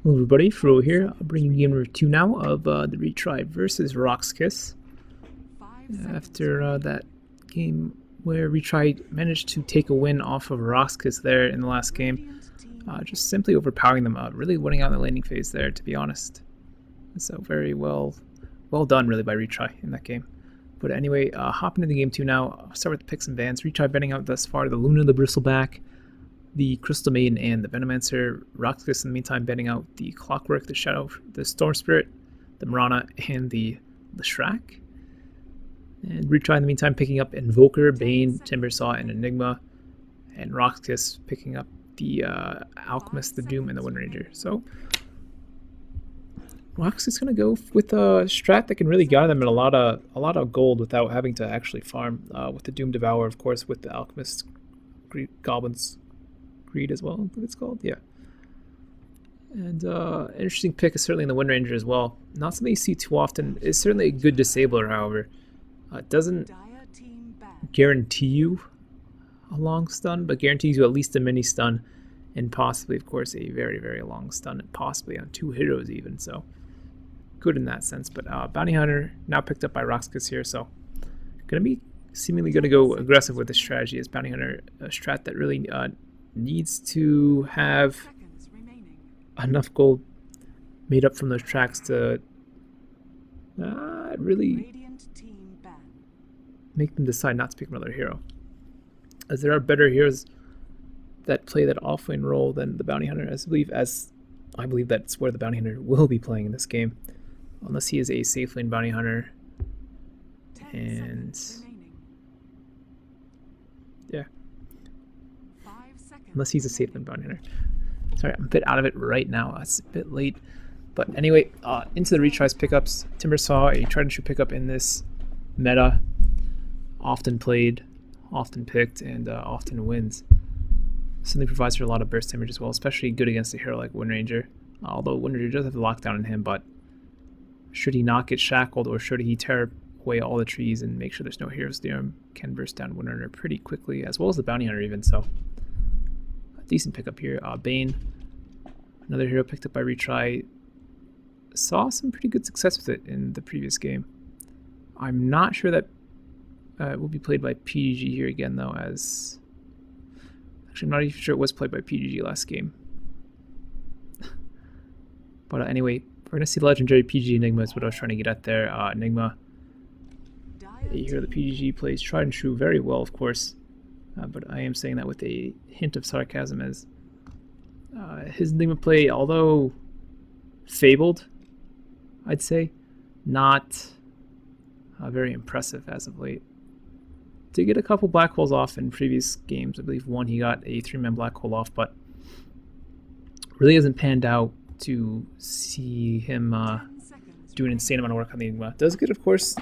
Hello everybody, Frouwo here. I'll bring you game number 2 now of the Retry versus RoX.KIS. After that game where Retry managed to take a win off of RoX.KIS there in the last game, just simply overpowering them, really winning out in the landing phase there, to be honest. So very well done really by Retry in that game. But anyway, hopping into game 2 now. I'll start with the picks and bans. Retry betting out thus far the Luna, the Bristleback, the Crystal Maiden, and the Venomancer. RoX.KIS in the meantime betting out the Clockwork, the Shadow, the Storm Spirit, the Marana, and the Shrek. And Retry in the meantime picking up Invoker, Bane, Timbersaw, and Enigma. And RoX.KIS picking up the Alchemist, the Doom, and the Windranger. So RoX is going to go with a strat that can really gather them in a lot of gold without having to actually farm. With the Doom Devourer, of course, with the Alchemist, Goblins Greed as well, I believe it's called, yeah. And interesting pick is certainly in the Windranger as well. Not something you see too often. It's certainly a good disabler, however. It doesn't guarantee you a long stun, but guarantees you at least a mini stun, and possibly, of course, a very, very long stun, and possibly on 2 heroes even, so good in that sense. But Bounty Hunter now picked up by RoX.KIS here, so going to be seemingly going to go aggressive with this strategy as Bounty Hunter, a strat that really needs to have enough gold made up from those tracks to really make them decide not to pick another hero, as there are better heroes that play that offlane role than the Bounty Hunter, as I believe that's where the Bounty Hunter will be playing in this game, unless he is a safe lane Bounty Hunter. And yeah, unless he's a safe lane Bounty Hunter. Sorry, I'm a bit out of it right now. It's a bit late. But anyway, into the retries pickups. Timbersaw, a try and shoot pickup in this meta. Often played, often picked, and often wins. Certainly provides for a lot of burst damage as well, especially good against a hero like Windranger. Although Windranger does have the lockdown in him, but should he not get shackled, or should he tear away all the trees and make sure there's no heroes near him, can burst down Windranger pretty quickly, as well as the Bounty Hunter even, so a decent pickup here. Bane, another hero picked up by Retry, saw some pretty good success with it in the previous game. I'm not sure that it will be played by PGG here again, though, as actually I'm not even sure it was played by PGG last game. But anyway, we're going to see legendary PGG Enigma is what I was trying to get at there. Enigma, a hero that PGG plays tried and true very well, of course, but I am saying that with a hint of sarcasm, as his Enigma play, although fabled, I'd say, not very impressive as of late. Did get a couple black holes off in previous games. I believe one he got a 3-man black hole off, but really hasn't panned out to see him do an insane amount of work on the Enigma. Does get, of course,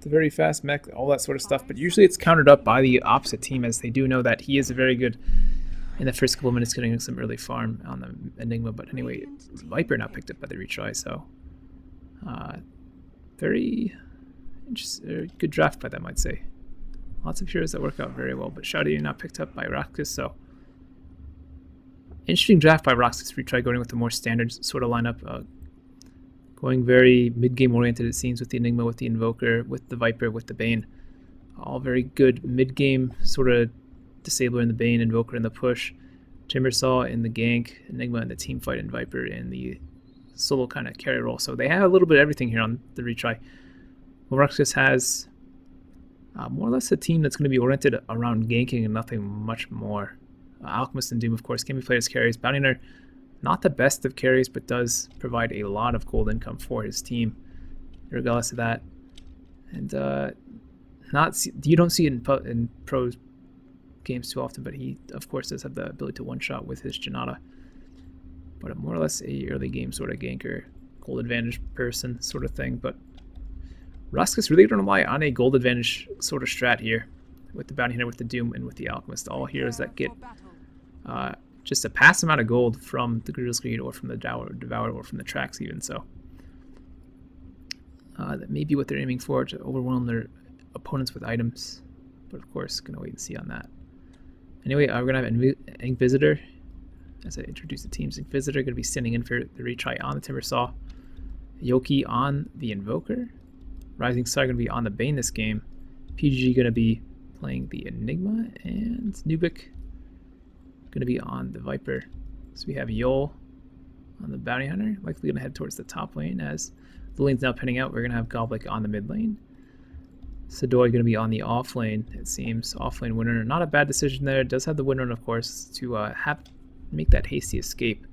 the very fast mech, all that sort of stuff, but usually it's countered up by the opposite team, as they do know that he is a very good in the first couple of minutes getting some early farm on the Enigma. But anyway, Viper now picked up by the Retry, so very good draft by them, I'd say. Lots of heroes that work out very well, but Shadi now picked up by RoX.KIS, so interesting draft by RoX.KIS. Retry going with the more standard sort of lineup, going very mid-game oriented, it seems, with the Enigma, with the Invoker, with the Viper, with the Bane. All very good mid-game sort of disabler in the Bane, Invoker in the push, Timbersaw in the gank, Enigma in the team fight, and Viper in the solo kind of carry role. So they have a little bit of everything here on the Retry. Well, RoX.KIS has more or less a team that's going to be oriented around ganking and nothing much more. Alchemist and Doom, of course, can be played as carries. Bounty Hunter, not the best of carries, but does provide a lot of gold income for his team, regardless of that. And you don't see it in pro games too often, but he, of course, does have the ability to one-shot with his Janata. But more or less a early game sort of ganker, gold advantage person sort of thing. But RoX.KIS really going to rely on a gold advantage sort of strat here, with the Bounty Hunter, with the Doom, and with the Alchemist. All heroes that get just a pass amount of gold from the Grizzle's Greed, or from the Devourer, or from the tracks even. So that may be what they're aiming for, to overwhelm their opponents with items. But of course, going to wait and see on that. Anyway, we're going to have Inquisitor, as I introduce the teams. Inquisitor going to be standing in for the retry on the Timbersaw. Yoki on the Invoker. Rising Star going to be on the Bane this game. PGG going to be playing the Enigma, and Nubik going to be on the Viper. So we have Yol on the Bounty Hunter, likely going to head towards the top lane as the lane's now pinning out. We're going to have Goblik on the mid lane. Sadoy going to be on the off lane, it seems. Off lane winner, not a bad decision there. Does have the winner, of course, to make that hasty escape.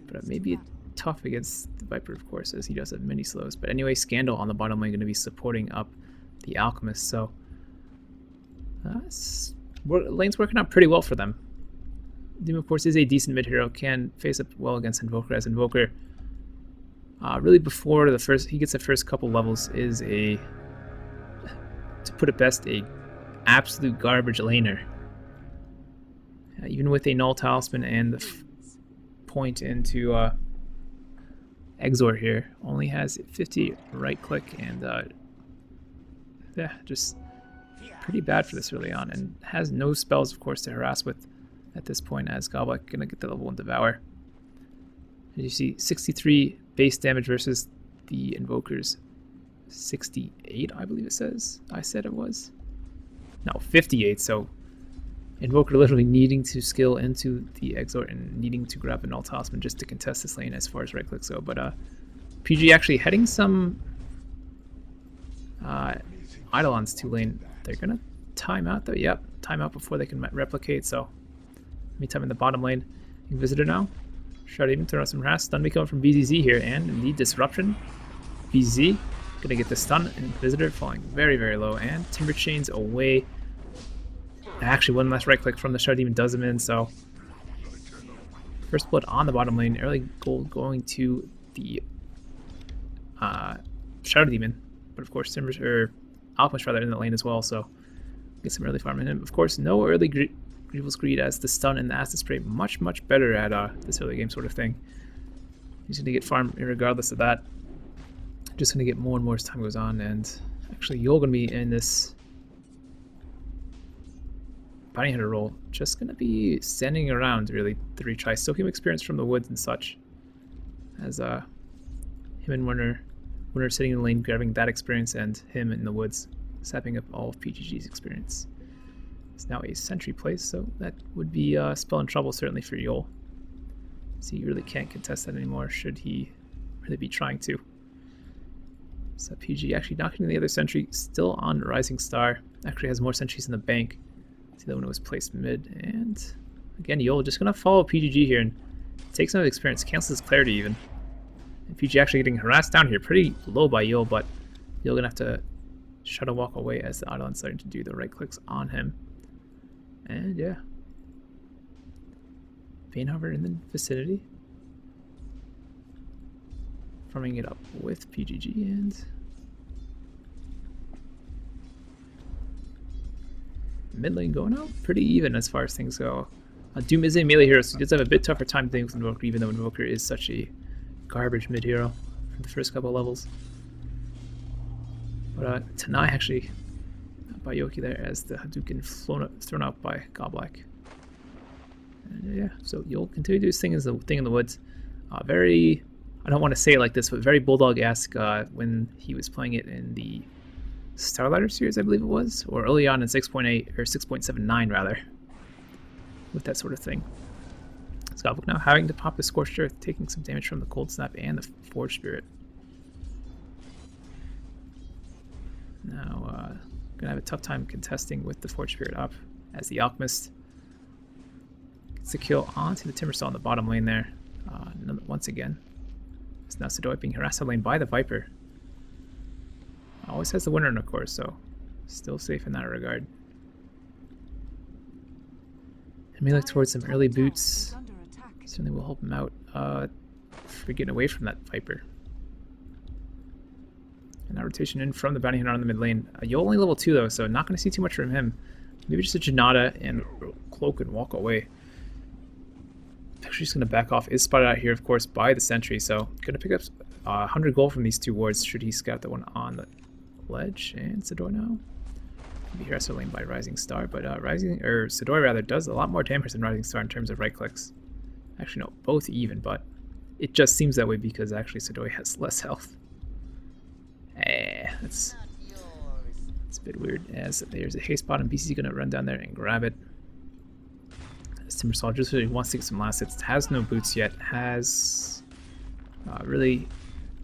But it may be tough against the Viper, of course, as he does have mini slows. But anyway, Scandal on the bottom lane going to be supporting up the Alchemist. So lane's working out pretty well for them. Doom, of course, is a decent mid hero, can face up well against Invoker, as Invoker really before he gets the first couple levels is to put it best, a absolute garbage laner. Even with a null talisman and the point into Exor here, only has 50 right click, and yeah, just pretty bad for this early on, and has no spells, of course, to harass with at this point, as Goblik gonna get the level 1 Devour. As you see, 63 base damage versus the Invoker's 68, I believe it says. I said it was. No, 58, so Invoker literally needing to skill into the Exort and needing to grab a null talisman just to contest this lane as far as right clicks go. But PG actually heading some Eidolons to lane. They're gonna time out though. Yep, time out before they can replicate. So meantime in the bottom lane, Inquisitor now. Shroud even throw out some harass. Stun may come from BZZ here, and indeed disruption. BZ gonna get the stun. Inquisitor falling very, very low, and Timber Chains away. Actually, one last right click from the Shadow Demon does him in, so first blood on the bottom lane. Early gold going to the Shadow Demon, but of course Timbers or Alchemist rather in the lane as well, so get some early farm in him. Of course, no early Grievous Greed, as the stun and the acid spray much better at this early game sort of thing. He's gonna get farm regardless of that. Just gonna get more and more as time goes on, and actually you're gonna be in this Bounty Hunter role, just gonna be standing around really to retry, soaking experience from the woods and such. As him and Winner sitting in the lane grabbing that experience, and him in the woods sapping up all of PGG's experience. It's now a sentry place, so that would be spell and trouble certainly for Yol. So he really can't contest that anymore should he really be trying to. So PG actually knocking the other sentry, still on Rising Star. Actually has more sentries in the bank. See that one was placed mid, and again Yol just gonna follow PGG here and take some of the experience, cancels his clarity even. And PG actually getting harassed down here, pretty low by Yol, but Yol gonna have to shadow walk away as the Eidolon's starting to do the right clicks on him. And yeah, Banehover in the vicinity, farming it up with PGG, and mid lane going out pretty even as far as things go. Doom is a melee hero, so he does have a bit tougher time dealing with Invoker, even though Invoker is such a garbage mid hero for the first couple of levels. But Tanai actually by Yoki there as the Hadouken thrown out by Goblik. And yeah, so you'll continue to do this thing as the thing in the woods. Very, I don't want to say it like this, but very Bulldog-esque when he was playing it in the Starlighter series, I believe it was, or early on in 6.8 or 6.79 rather, with that sort of thing. So Goblik now having to pop the Scorched Earth, taking some damage from the Cold Snap and the Forge Spirit. Now, gonna have a tough time contesting with the Forge Spirit up, as the Alchemist gets the kill onto the Timbersaw in the bottom lane there. Once again, it's now Sadoy being harassed on lane by the Viper. Always has the winner, of course, so still safe in that regard. And may look towards some early boots. Certainly will help him out for getting away from that Viper. And that rotation in from the Bounty Hunter on the mid lane. Yol only level 2 though, so not going to see too much from him. Maybe just a Janata and cloak and walk away. Actually just going to back off. Is spotted out here, of course, by the sentry, so going to pick up 100 gold from these two wards should he scout that one on the ledge. And Sadoy now be harassed lane by Rising Star, but Sadoy rather does a lot more damage than Rising Star in terms of right clicks. Actually, no, both even, but it just seems that way because actually Sadoi has less health. That's a bit weird. As there's a haste bot, and BC's gonna run down there and grab it. As Timbersaw just really wants to get some last hits. Has no boots yet. Has really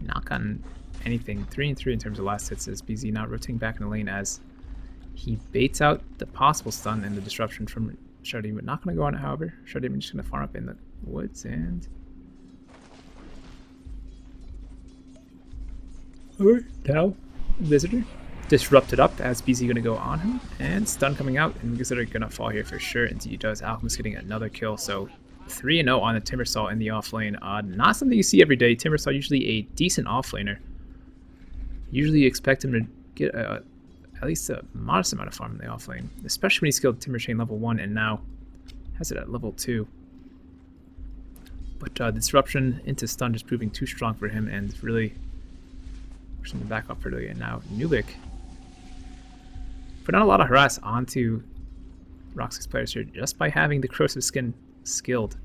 not gotten anything. 3 and 3 in terms of last hits. As BZ now rotating back in the lane as he baits out the possible stun and the disruption from Sharding, but not going to go on it, however. Sharding just going to farm up in the woods and... now, Visitor disrupted up as BZ going to go on him, and stun coming out, and Visitor going to fall here for sure. Indeed he does. Alchemist getting another kill, so 3-0 on the Timbersaw in the off lane. Not something you see every day. Timbersaw usually a decent off laner. Usually you expect him to get at least a modest amount of farm in the off lane, especially when he skilled Timber Chain level 1 and now has it at level 2. But the disruption into stun just proving too strong for him and really pushing him back up early. And now Nubik put on a lot of harass onto RoX.KIS players here just by having the corrosive skin skilled.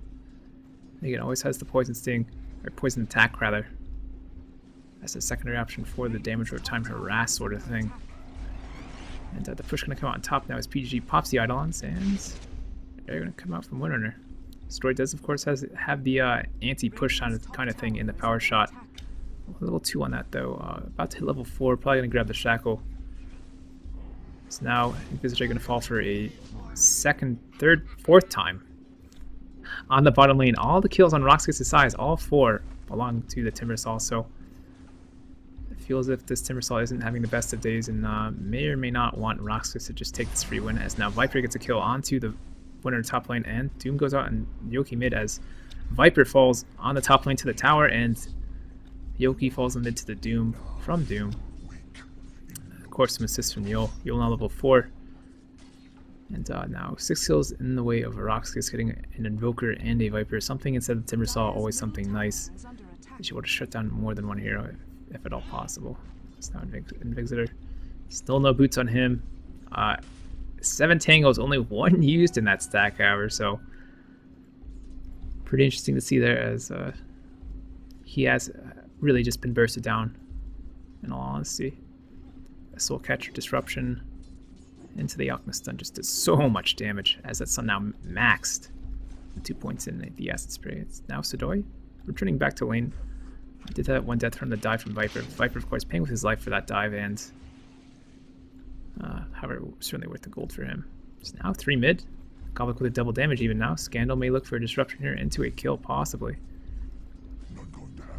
Again, always has the poison sting, or poison attack rather, as a secondary option for the damage or time harass sort of thing. And the push going to come out on top now as PGG pops the Eidolons, and they're going to come out from Windrunner. Story does, of course, have the anti-push kind of thing in the power shot. Level 2 on that, though. About to hit level 4, probably going to grab the Shackle. So now, Inquisitor going to fall for a second, third, fourth time. On the bottom lane, all the kills on RoX.KIS' size, all 4 belong to the Timbersaw, so feels as if this Timbersaw isn't having the best of days and may or may not want RoX.KIS to just take this free win, as now Viper gets a kill onto the winner top lane and Doom goes out and Yoki mid as Viper falls on the top lane to the tower and Yoki falls in mid to the Doom from Doom. Of course, some assists from Yul. Yul now level 4. And now 6 kills in the way of RoX.KIS getting an Invoker and a Viper. Something instead of Timbersaw, always something nice. They should want to shut down more than one hero if at all possible. It's now Invixiter. Still no boots on him. 7 tangles, only 1 used in that stack, however, so pretty interesting to see there as he has really just been bursted down, in all honesty. A Soul Catcher disruption into the Alchemist stun just does so much damage as that stun now maxed. 2 points in the acid spray. It's now Sadoi returning back to lane. Did that 1 death from the dive from Viper. Viper, of course, paying with his life for that dive, and however, certainly worth the gold for him. It's now 3 mid. Goblik with a double damage even now. Scandal may look for a disruption here into a kill, possibly.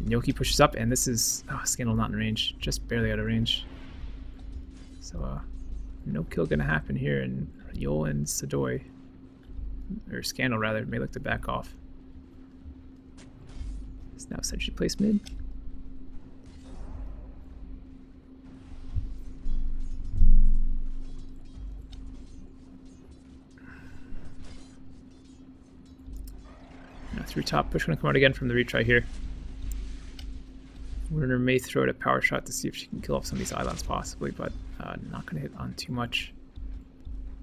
Yoki pushes up, and this is Scandal not in range, just barely out of range. So no kill gonna happen here, and Yul and Sadoi, or Scandal rather, may look to back off. It's now essentially placed mid. Now through top, push gonna come out again from the retry here. Werner may throw it a power shot to see if she can kill off some of these islands possibly, but not gonna hit on too much.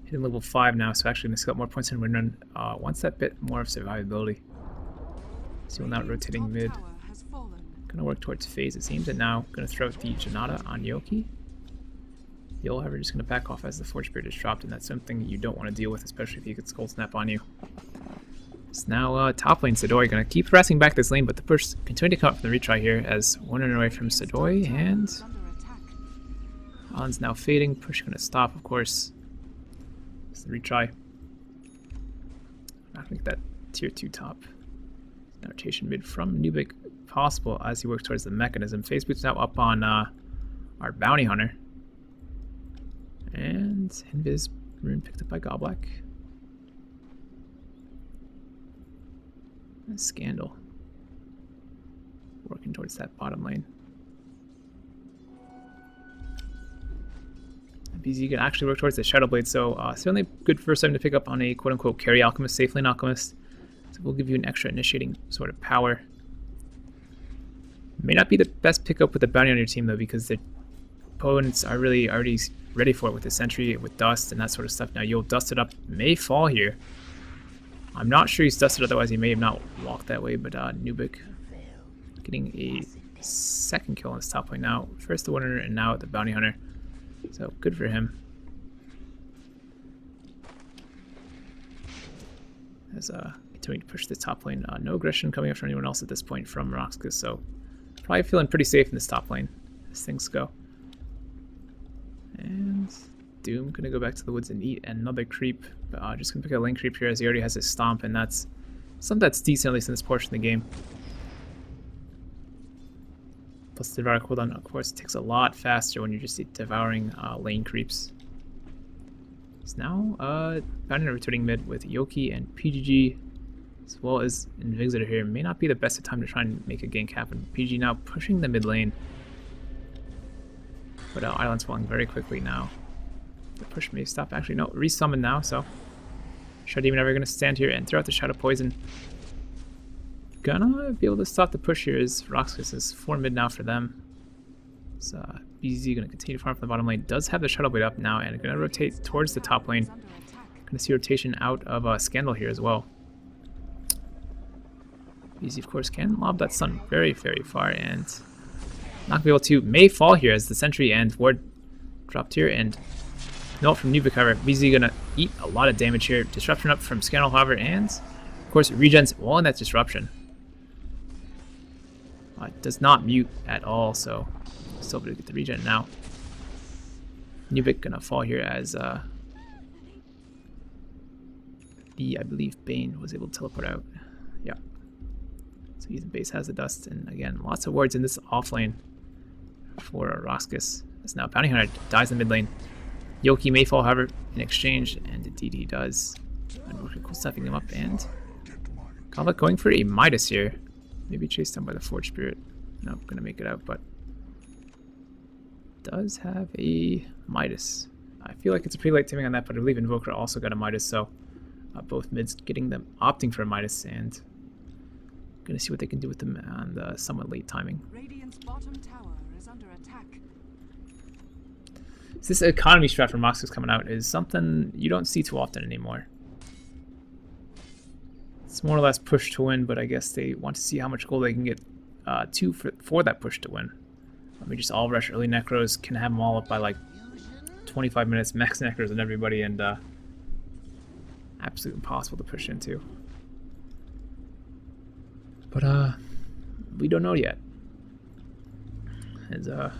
Hitting level 5 now, so actually gonna skill up more points in Werner. Wants that bit more of survivability. So we'll now rotating mid. Gonna work towards phase it seems, and now gonna throw the Janata on Yoki. Yul, however, just gonna back off as the Forge Spirit is dropped, and that's something you don't want to deal with, especially if he gets Cold Snap on you. So now top lane Sadoi gonna keep harassing back this lane, but the push continue to come up from the retry here as 1 run away from Sadoi, and Alan's now fading. Push gonna stop, of course. It's the retry. Not gonna get that tier 2 top. Now rotation mid from Nubik possible as he works towards the mechanism. Phase boot's now up on our bounty hunter. And Invis rune picked up by Goblik. And Scandal working towards that bottom lane. BZ can actually work towards the Shadow Blade, so certainly good first time to pick up on a quote-unquote carry Alchemist, safe lane Alchemist. So we'll give you an extra initiating sort of power. May not be the best pickup with the bounty on your team though, because the opponents are really already ready for it with the sentry, with dust and that sort of stuff. Now you'll dust it up, may fall here. I'm not sure he's dusted, otherwise he may have not walked that way, but Nubik getting a second kill on his top lane now. First the Winner and now the Bounty Hunter. So good for him. As continuing to push the top lane. No aggression coming up from anyone else at this point from RoX.KIS, so probably feeling pretty safe in this top lane as things go. And Doom gonna go back to the woods and eat another creep. But just gonna pick a lane creep here as he already has his stomp, and that's something that's decent at least in this portion of the game. Plus the Devour cooldown, of course, takes a lot faster when you're just devouring lane creeps. So now, Bounty returning mid with Yoki and PGG, as well as Invixiter here. May not be the best of time to try and make a gank happen. PGG now pushing the mid lane. But Island's falling very quickly now. The push may stop. Actually, no, resummon now, so Shadow Demon ever going to stand here and throw out the Shadow Poison. Gonna be able to stop the push here as RoX.KIS is 4 mid now for them. So BZ going to continue to farm from the bottom lane. Does have the Shadow Blade up now and going to rotate towards the top lane. Going to see rotation out of Scandal here as well. BZ, of course, can lob that stun very, very far and not going to be able to. May fall here as the Sentry and Ward dropped here, and note from Nubik, however. BZ going to eat a lot of damage here. Disruption up from Scandal, however, and of course regens while in that disruption. Does not mute at all, so still able to get the regen now. Nubik gonna fall here as I believe Bane was able to teleport out. Yeah. So he's in base, has the dust, and again, lots of wards in this off lane for RoX.KIS. As now Bounty Hunter dies in mid lane. Yoki may fall, however, in exchange, and indeed he does. And cool stepping him up, and Kava going for a Midas here. Maybe chased down by the Forge Spirit. Nope, gonna make it out, but does have a Midas. I feel like it's a pretty late timing on that, but I believe Invoker also got a Midas, so both mids getting them opting for a Midas, and gonna see what they can do with them on the somewhat late timing. Radiant's bottom tower is under attack. So this economy strat from RoX.KIS coming out is something you don't see too often anymore. It's more or less push to win, but I guess they want to see how much gold they can get for that push to win. Let me just all rush early necros, can have them all up by like 25 minutes, max necros on everybody, and absolutely impossible to push into. But we don't know yet. As the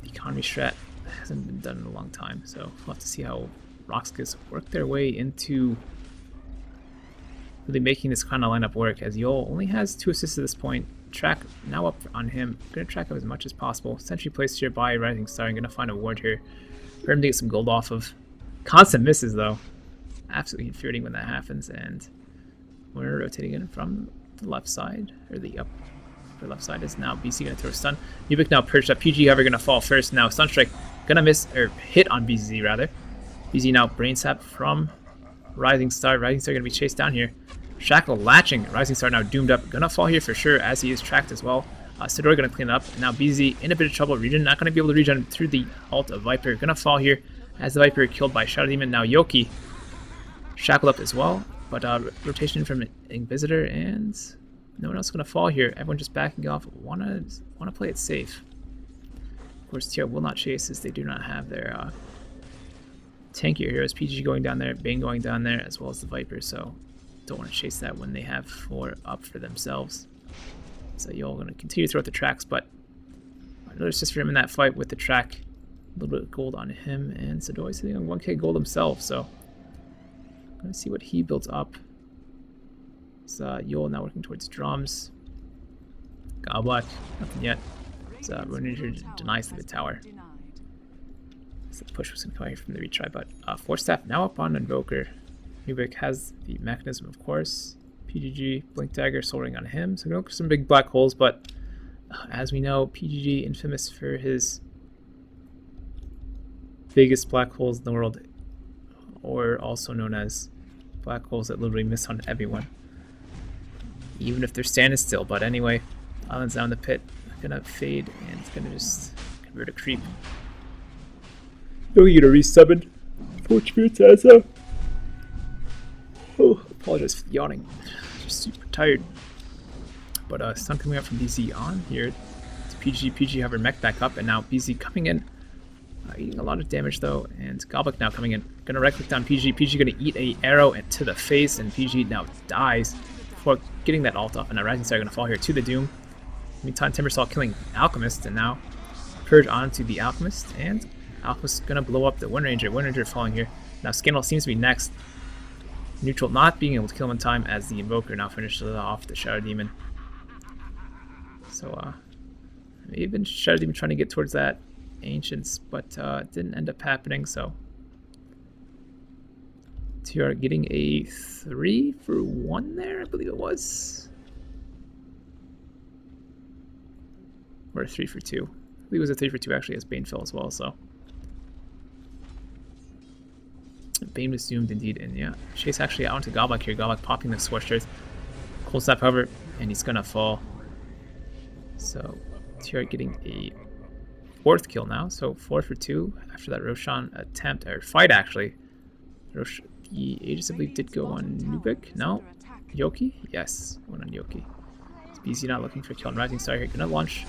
economy strat hasn't been done in a long time, so we'll have to see how RoX.KIS work their way into really making this kind of lineup work, as Yol only has 2 assists at this point. Track now up on him. Gonna track up as much as possible. Sentry placed here by Rising Star. I'm gonna find a ward here for him to get some gold off of. Constant misses though. Absolutely infuriating when that happens, and we're rotating in from the left side, or the upper left side is now BC gonna throw a stun. Nubik now perched up. PG however gonna fall first. Now Sunstrike gonna miss, or hit on BZ rather. BZ now brain sap from Rising Star. Rising Star gonna be chased down here. Shackle latching. Rising Star now doomed up. Gonna fall here for sure as he is tracked as well. Sidori gonna clean it up. And now BZ in a bit of trouble. Regen not gonna be able to regen through the ult of Viper. Gonna fall here as the Viper killed by Shadow Demon. Now Yoki shackled up as well. But rotation from Inquisitor, and no one else gonna fall here. Everyone just backing off. Wanna play it safe. Of course, TR will not chase as they do not have their tankier heroes. PG going down there, Bane going down there, as well as the Viper. So don't want to chase that when they have 4 up for themselves. So you're going to continue to throw out the tracks, but another assist for him in that fight with the track. A little bit of gold on him, and Sidori sitting on 1k gold himself, so going to see what he builds up. So Yol now working towards drums. Godblock, nothing yet. So Runager denies the mid tower. So the push was going to come here from the retry, but Force Staff now up on Invoker. Nubik has the mechanism, of course. PGG, Blink Dagger, Soul Ring on him. So going for some big black holes, but as we know, PGG infamous for his biggest black holes in the world, or also known as black holes that literally miss on everyone, even if they're standing still. But anyway, Island's down the pit, gonna fade, and it's gonna just convert a creep. We're gonna resummon Forge Spirits as Apologize for the yawning. Just super tired. But stun coming out from BZ on here to PG. PG have her mech back up, and now BZ coming in. Eating a lot of damage though, and Goblin now coming in. Gonna right click down PG. PG gonna eat a arrow to the face, and PG now dies before getting that ult off, and now Rising Star gonna fall here to the Doom. Meantime, Timbersaw killing Alchemist, and now Purge onto the Alchemist, and Alchemist gonna blow up the Wind Ranger. Wind Ranger falling here. Now Scandal seems to be next. Neutral not being able to kill him in time as the Invoker now finishes off the Shadow Demon. So even Shadow Demon trying to get towards that Ancients, but didn't end up happening. So TR getting a 3-for-1 there, I believe it was, or a 3-for-2. I believe it was a 3-for-2 actually, as Bane fell as well. So Bane was zoomed indeed, and yeah, Chase actually out onto Goblok here. Goblok popping the Scorched. Cold Snap, however, and he's gonna fall. So TR getting a 4th kill now, so 4-for-2 after that Roshan attempt, or fight actually. The Aegis, I believe, did go on Nubik. No? Yoki? Yes, went on Yoki. So BZ not looking for a kill on Rising Star here. Gonna launch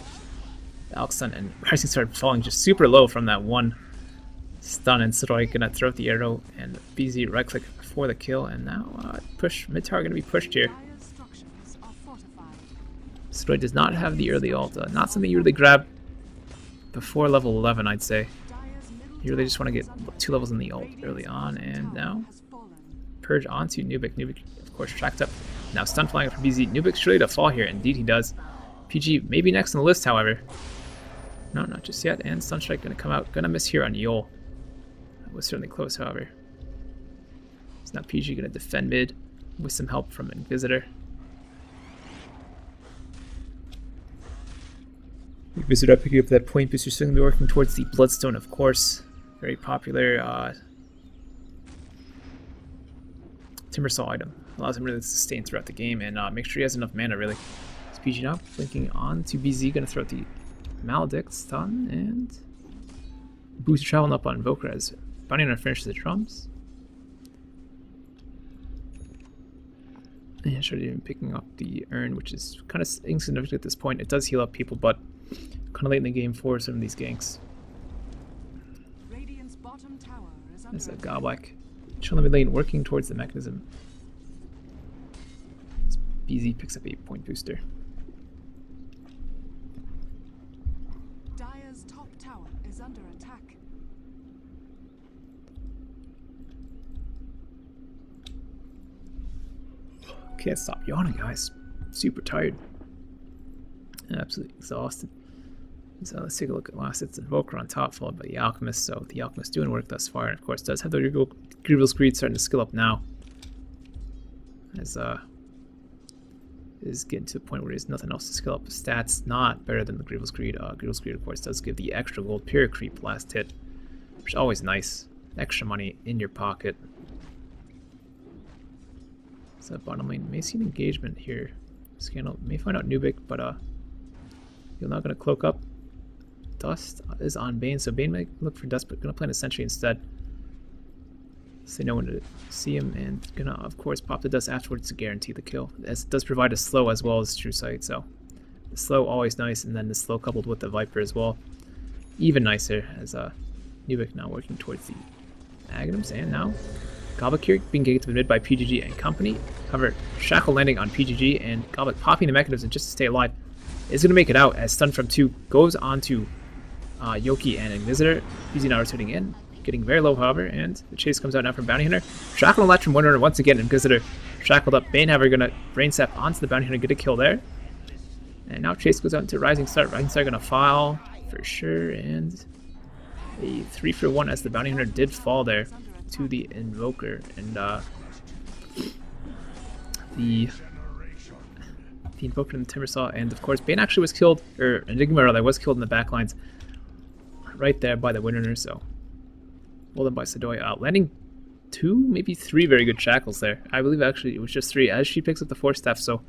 the Alch Stun, and Rising Star falling just super low from that one stun, and Sidoi gonna throw out the arrow, and BZ right click for the kill, and now push mid tower gonna be pushed here. Sidoi does not have the early ult, not something you really grab before level 11, I'd say. You really just want to get 2 levels in the ult early on, and now Purge onto Nubik. Nubik, of course, tracked up. Now stun flying up for BZ. Nubik's ready to fall here. Indeed, he does. PG maybe next on the list, however. No, not just yet. And Sunstrike going to come out. Going to miss here on Yol. That was certainly close, however. So now PG going to defend mid with some help from Inquisitor. Inquisitor picking up that point booster, still going to be working towards the Bloodstone, of course. Very popular Timbersaw item. Allows him really to sustain throughout the game, and make sure he has enough mana, really. It's PG now, blinking on to BZ, going to throw out the Maledict stun, and booster traveling up on Invoker as Bounty Hunter finishes the drums. And should even picking up the urn, which is kind of insignificant at this point. It does heal up people, but kind of late in the game for some of these ganks. There's a Goblok chilling mid lane, working towards the mechanism. BZ picks up a point booster. Dire's top tower is under attack. Can't stop yawning, guys. Super tired. Absolutely exhausted. So let's take a look at last hits. Invoker on top, followed by the Alchemist. So the Alchemist doing work thus far, and of course does have the Grievous Greed starting to skill up now. As is getting to the point where there's nothing else to skill up. The stats not better than the Grievous Greed. Grievous Greed, of course, does give the extra gold Pure Creep last hit, which is always nice. Extra money in your pocket. So bottom lane may see an engagement here. Scandal may find out Nubik, but you're not going to cloak up. Dust is on Bane, so Bane might look for Dust, but going to plant a Sentry instead. So they know when to see him, and going to, of course, pop the Dust afterwards to guarantee the kill. As it does provide a slow as well as True Sight, so the slow always nice, and then the slow coupled with the Viper as well. Even nicer, as Nubik now working towards the Aghanims, and now Goblok here being gated to the mid by PGG and company. However, Shackle landing on PGG, and Goblok popping the mechanism just to stay alive. Is going to make it out as stun from 2 goes on to Yoki and Inquisitor. BZ now rotating in, getting very low, however, and the chase comes out now from Bounty Hunter. Shackle and Latch from Windrunner once again. Inquisitor shackled up. Banehaver going to Brain Sap onto the Bounty Hunter, get a kill there. And now chase goes out into Rising Star. Rising Star going to fall for sure, and a 3-for-1 as the Bounty Hunter did fall there to the Invoker, and the Invoker and the Timbersaw, and of course Bane actually was killed, or Enigma rather was killed in the backlines right there by the Windrunner, so well done by Sidoi. Landing 2, maybe 3 very good shackles there. I believe actually it was just 3 as she picks up the Force Staff, so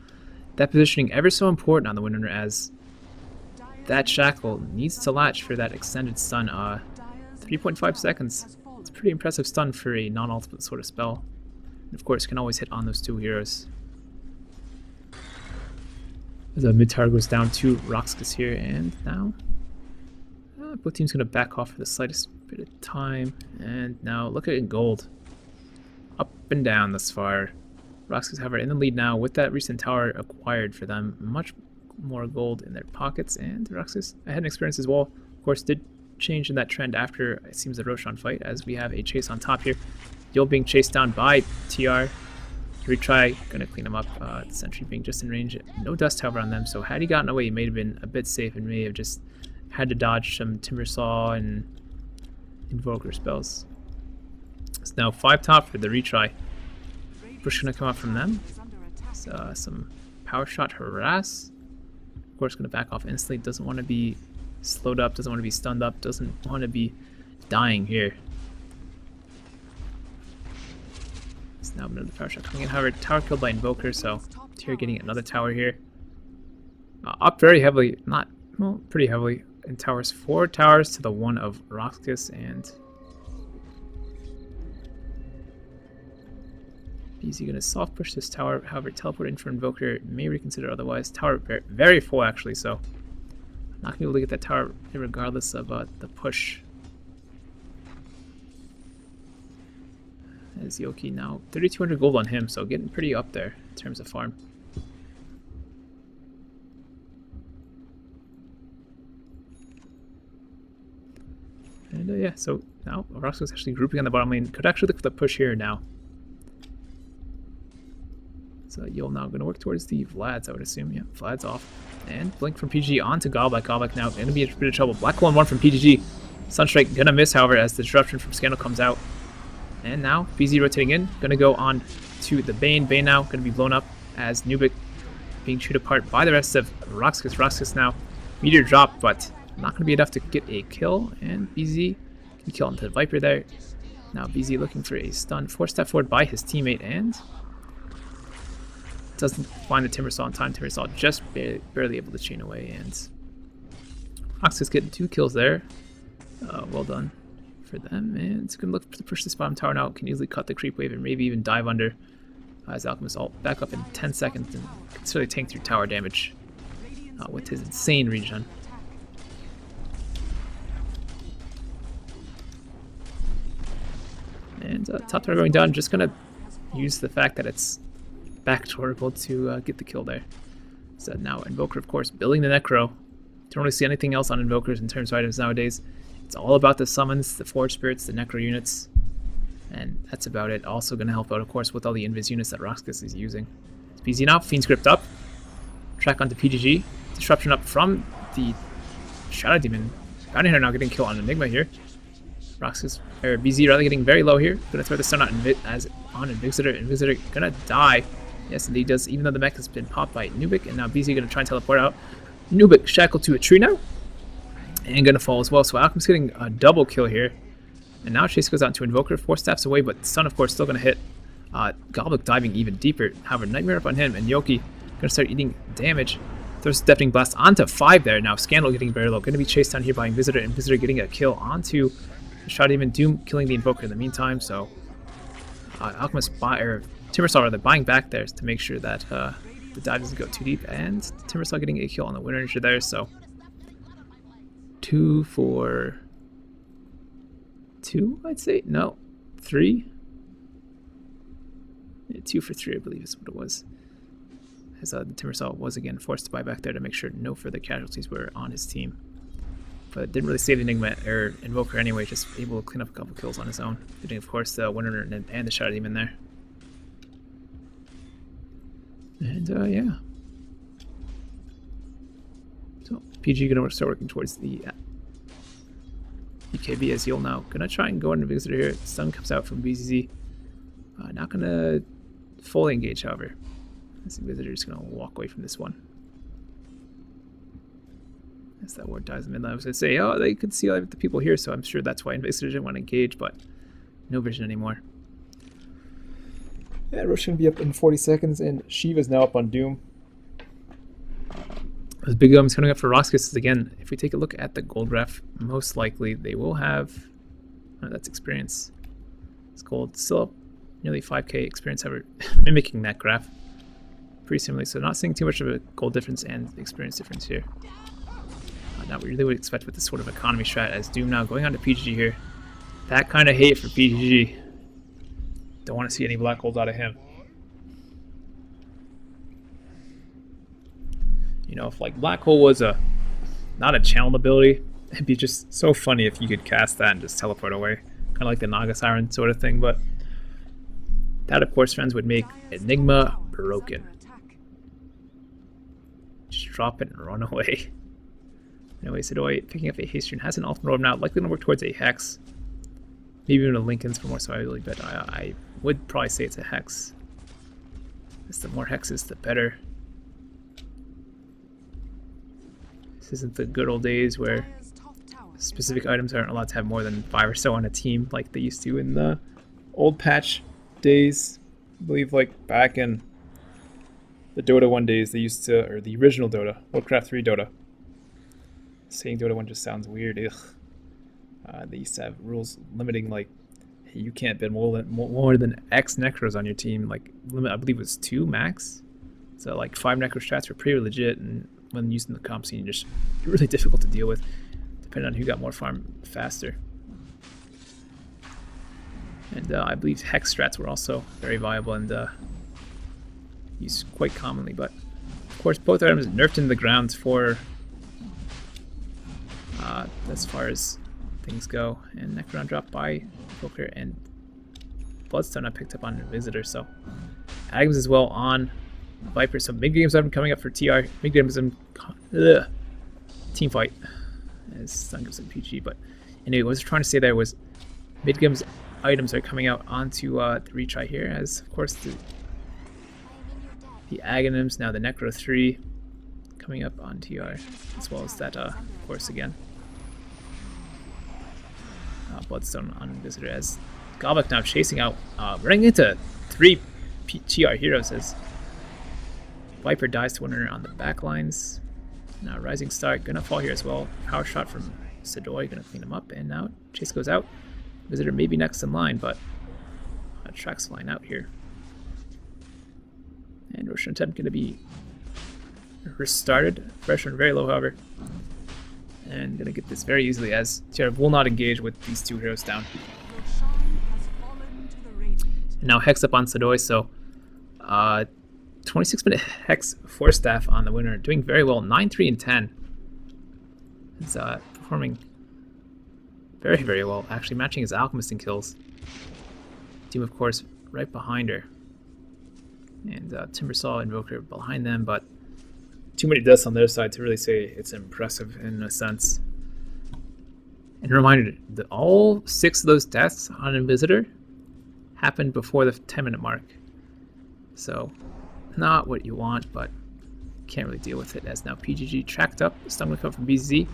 that positioning ever so important on the Windrunner, as that shackle needs to latch for that extended stun. 3.5 seconds. It's a pretty impressive stun for a non-ultimate sort of spell. And of course, can always hit on those two heroes. The mid tower goes down to RoX.KIS here, and now both teams going to back off for the slightest bit of time. And now look at gold. Up and down thus far. RoX.KIS, however, in the lead now with that recent tower acquired for them. Much more gold in their pockets, and RoX.KIS, I had an experience as well. Of course, did change in that trend after it seems the Roshan fight, as we have a chase on top here. Yul being chased down by TR. Retry, gonna clean him up. Sentry being just in range. No dust, however, on them, so had he gotten away, he may have been a bit safe and may have just had to dodge some Timber Saw and Invoker spells. It's now 5 top for the Retry. Push gonna come out from them. Some Power Shot Harass. Of course, gonna back off instantly. Doesn't want to be slowed up, doesn't want to be stunned up, doesn't want to be dying here. Now another power shot coming in. However, tower killed by Invoker, so Tyr getting another tower here. Up very heavily, not, well, pretty heavily in towers. 4 towers to the 1 of RoX.KIS, and BZ gonna soft push this tower. However, teleport in for Invoker, may reconsider otherwise. Tower very full actually, so not gonna be able to get that tower regardless of the push. As Yoki now 3,200 gold on him, so getting pretty up there in terms of farm. And yeah, so now RoX.KIS actually grouping on the bottom lane. Could actually look for the push here now. So Yul now going to work towards the Vlads, I would assume. Yeah, Vlad's off. And Blink from PGG onto Goblek. Goblek now going to be in a bit of trouble. Black Hole 1 from PGG. Sunstrike going to miss, however, as the disruption from Scandal comes out. And now, BZ rotating in, gonna go on to the Bane. Bane now gonna be blown up as Nubik being chewed apart by the rest of RoX.KIS. RoX.KIS now, meteor drop, but not gonna be enough to get a kill. And BZ can kill into the Viper there. Now BZ looking for a stun, 4-step forward by his teammate, and doesn't find the Timber Saw in time. Timber Saw just barely able to chain away, and RoX.KIS getting 2 kills there. Well done for them, and it's gonna look to push this bottom tower now. Can easily cut the creep wave and maybe even dive under as Alchemist ult back up in 10 seconds and can certainly tank through tower damage with his insane regen. And top tower going down, just gonna use the fact that it's back torable to get the kill there. So now Invoker, of course, building the Necro. Don't really see anything else on Invokers in terms of items nowadays. It's all about the summons, the Forge Spirits, the Necro units, and that's about it. Also going to help out, of course, with all the Invis units that RoX.KIS is using. It's BZ now, Fiend Script up, track onto PGG, disruption up from the Shadow Demon. Bounty Hunter now getting killed on Enigma here. RoX.KIS, or BZ rather, getting very low here. Going to throw the stun out as on Invisitor. Invisitor going to die. Yes, indeed does, even though the mech has been popped by Nubik, and now BZ going to try and teleport out. Nubik shackled to a tree now. And gonna fall as well, so Alchemist getting a double kill here. And now Chase goes out to Invoker, 4 steps away, but Sun, of course, still gonna hit. Goblek diving even deeper. However, Nightmare up on him, and Yoki gonna start eating damage. Throws Deafening Blast onto 5 there. Now Scandal getting very low. Gonna be chased down here by Invisitor. Invisitor getting a kill onto the Shadow Demon. Doom killing the Invoker in the meantime, so Alchemist Timber Saw rather buying back there to make sure that the dive doesn't go too deep, and Timber Saw getting a kill on the Winter Ninja there, so 2 for 2, I'd say. No, 3. Yeah, 2 for 3, I believe is what it was. As the Timber Saw was again forced to buy back there to make sure no further casualties were on his team. But didn't really save the Enigma or Invoker anyway, just able to clean up a couple kills on his own. Getting, of course, the Winter and the Shadow Demon there. And yeah. So PG gonna start working towards the EKB as Yul now. Gonna try and go into Visitor here. Stun comes out from BZZ. Not gonna fully engage, however. As the Visitor is gonna walk away from this one. As that ward dies in midline, I was gonna say, oh, they could see all the people here, so I'm sure that's why Visitor didn't want to engage, but no vision anymore. Yeah, Rosh gonna be up in 40 seconds, and Shiva's now up on Doom. Those big guns coming up for RoX.KIS again. If we take a look at the gold graph, most likely they will have. That's experience. It's gold still up nearly 5k experience, however, mimicking that graph pretty similarly. So not seeing too much of a gold difference and experience difference here. Not what we really would expect with this sort of economy strat, as Doom now going on to PGG here. That kind of hate for PGG. Don't want to see any black holes out of him. You know, if like black hole was not a channel ability, it'd be just so funny if you could cast that and just teleport away, kind of like the Naga Siren sort of thing. But that, of course, friends, would make Enigma broken. Just drop it and run away. Anyway, Sidoi picking up a haste rune, has an ultimate orb now, likely gonna work towards a hex. Maybe even a Lincoln's for more survivability, but I would probably say it's a hex. Because the more hexes, the better. This isn't the good old days where specific items aren't allowed to have more than 5 or so on a team like they used to in the old patch days. I believe like back in the Dota 1 days, they used to, or the original Dota, Warcraft 3 Dota. Saying Dota 1 just sounds weird, ugh. They used to have rules limiting, like, hey, you can't bid more than X Necros on your team. Like, limit, I believe it was 2 max. So, like, 5 Necro strats were pretty legit, and when used in the comp scene, just really difficult to deal with, depending on who got more farm faster. And I believe Hex strats were also very viable and used quite commonly. But, of course, both items nerfed into the ground for as far as things go, and Necron dropped by Poker, and Bloodstone I picked up on Visitor, so Agams as well on Viper. So mid games item coming up for TR. Mid games team fight as Sun gives him PG. But anyway, what I was trying to say there was mid games items are coming out onto the retry here, as of course the Aghanims, now the Necro 3 coming up on TR, as well as that of course again Bloodstone on Visitor, as Gobek now chasing out, running into 3 TR heroes as Viper dies to one another on the back lines. Now Rising Star gonna fall here as well. Power shot from Sidoi gonna clean him up, and now Chase goes out. Visitor maybe next in line, but Track's flying out here. And Roshan attempt gonna be restarted. Pressure very low, however. And gonna get this very easily, as TR will not engage with these 2 heroes down. And now Hex up on Sidoi, so 26-minute Hex 4 staff on the winner, doing very well, 9, 3, and 10. It's performing very, very well, actually matching his Alchemist in kills. Team, of course, right behind her. And Timbersaw Invoker behind them, but too many deaths on their side to really say it's impressive in a sense. And a reminder that all 6 of those deaths on a Visitor happened before the 10-minute mark. So, not what you want, but can't really deal with it, as now PGG tracked up. Stun will come from BZ.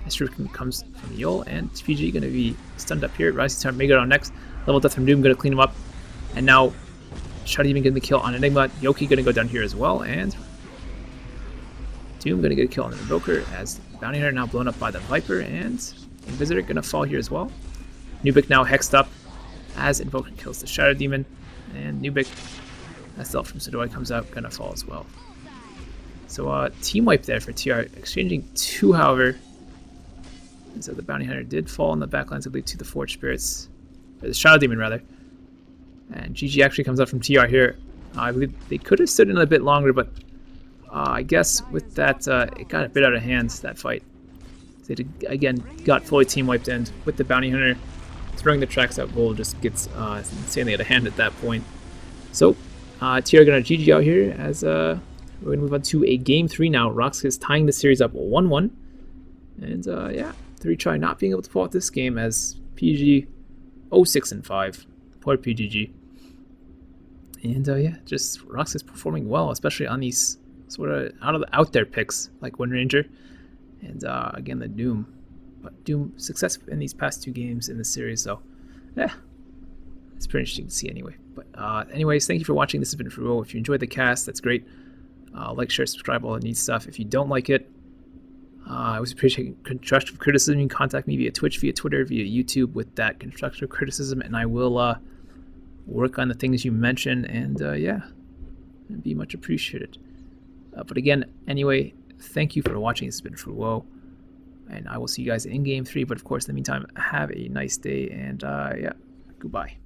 Shuriken comes from Yul, and PGG going to be stunned up here. Rising Star Mega on next. Level death from Doom, going to clean him up. And now Shadi even getting the kill on Enigma. Yoki going to go down here as well, and Doom going to get a kill on the Invoker, as Bounty Hunter now blown up by the Viper, and Invisitor going to fall here as well. Nubik now hexed up as Invoker kills the Shadow Demon, and Nubik, myself from Sidoi, comes out, going to fall as well. So team wipe there for TR, exchanging 2, however. And so the Bounty Hunter did fall on the backlines, I believe, to the Forge Spirits, or the Shadow Demon rather. And GG actually comes up from TR here. I believe they could have stood in a bit longer, but I guess with that, it got a bit out of hand, that fight. They again got fully team wiped, and with the Bounty Hunter throwing the tracks out, goal just gets insanely out of hand at that point. So TR gonna GG out here, as we're gonna move on to a game 3 now. RoX.KIS tying the series up 1-1, and yeah, the retry not being able to pull out this game, as PG 0-6-5. Poor PGG. And yeah, just RoX.KIS performing well, especially on these sort of out there picks like Wind Ranger and again the Doom. But Doom success in these past 2 games in the series, so yeah, it's pretty interesting to see anyway. But anyways, thank you for watching. This has been Frouwo. If you enjoyed the cast, that's great. Like, share, subscribe, all that neat stuff. If you don't like it, I always appreciate constructive criticism. You can contact me via Twitch, via Twitter, via YouTube with that constructive criticism, and I will work on the things you mentioned, and yeah, it'd be much appreciated. But again, anyway, thank you for watching. This has been Frouwo, and I will see you guys in Game 3. But of course, in the meantime, have a nice day, and yeah, goodbye.